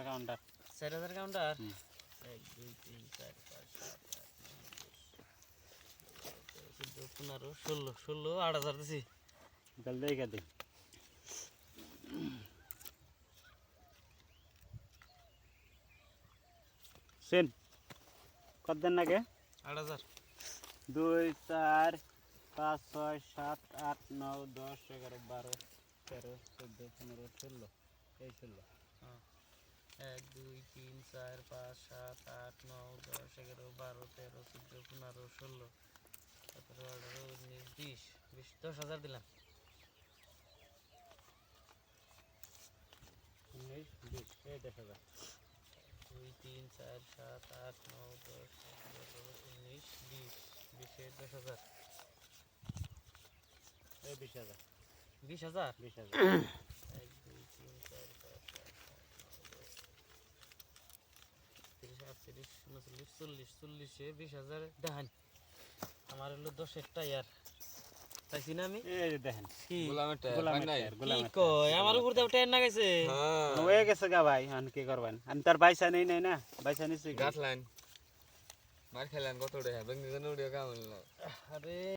counter 4000 counter 1 2 3 4 5 7 8 9 10 11 12 16 8000 দিছি গল দেইগা দে সেন কত দেন নাকি 8000 2 4 5 6 7 8 9 10 11 12 13 14 15 16 এই 16 1 2 3 4 5 7 8 9 10 11 12 13 14 15 16 17 18 19 20 10000 দিলাম 19 20 এই 10000 2 3 4 7 8 9 10 11 19 20 20 10000 এই 20000 20000 20000 1 2 3 4 5 7 8 9 10 30 38 39 40 20000 দেখান আমার হলো 10 টায়ার তাইছি না আমি এই দেখেন কি গোলামের কি কয় আমার উপর দাও টায়ার না গেছে হয়ে গেছে গা ভাই আন কি করবেন আমি তার বাইসা নেই নাই না বাইসা নিছি গাছ লাইন মার খেলেন কত উড়ে বেঙ্গি উড়ে কাম আরে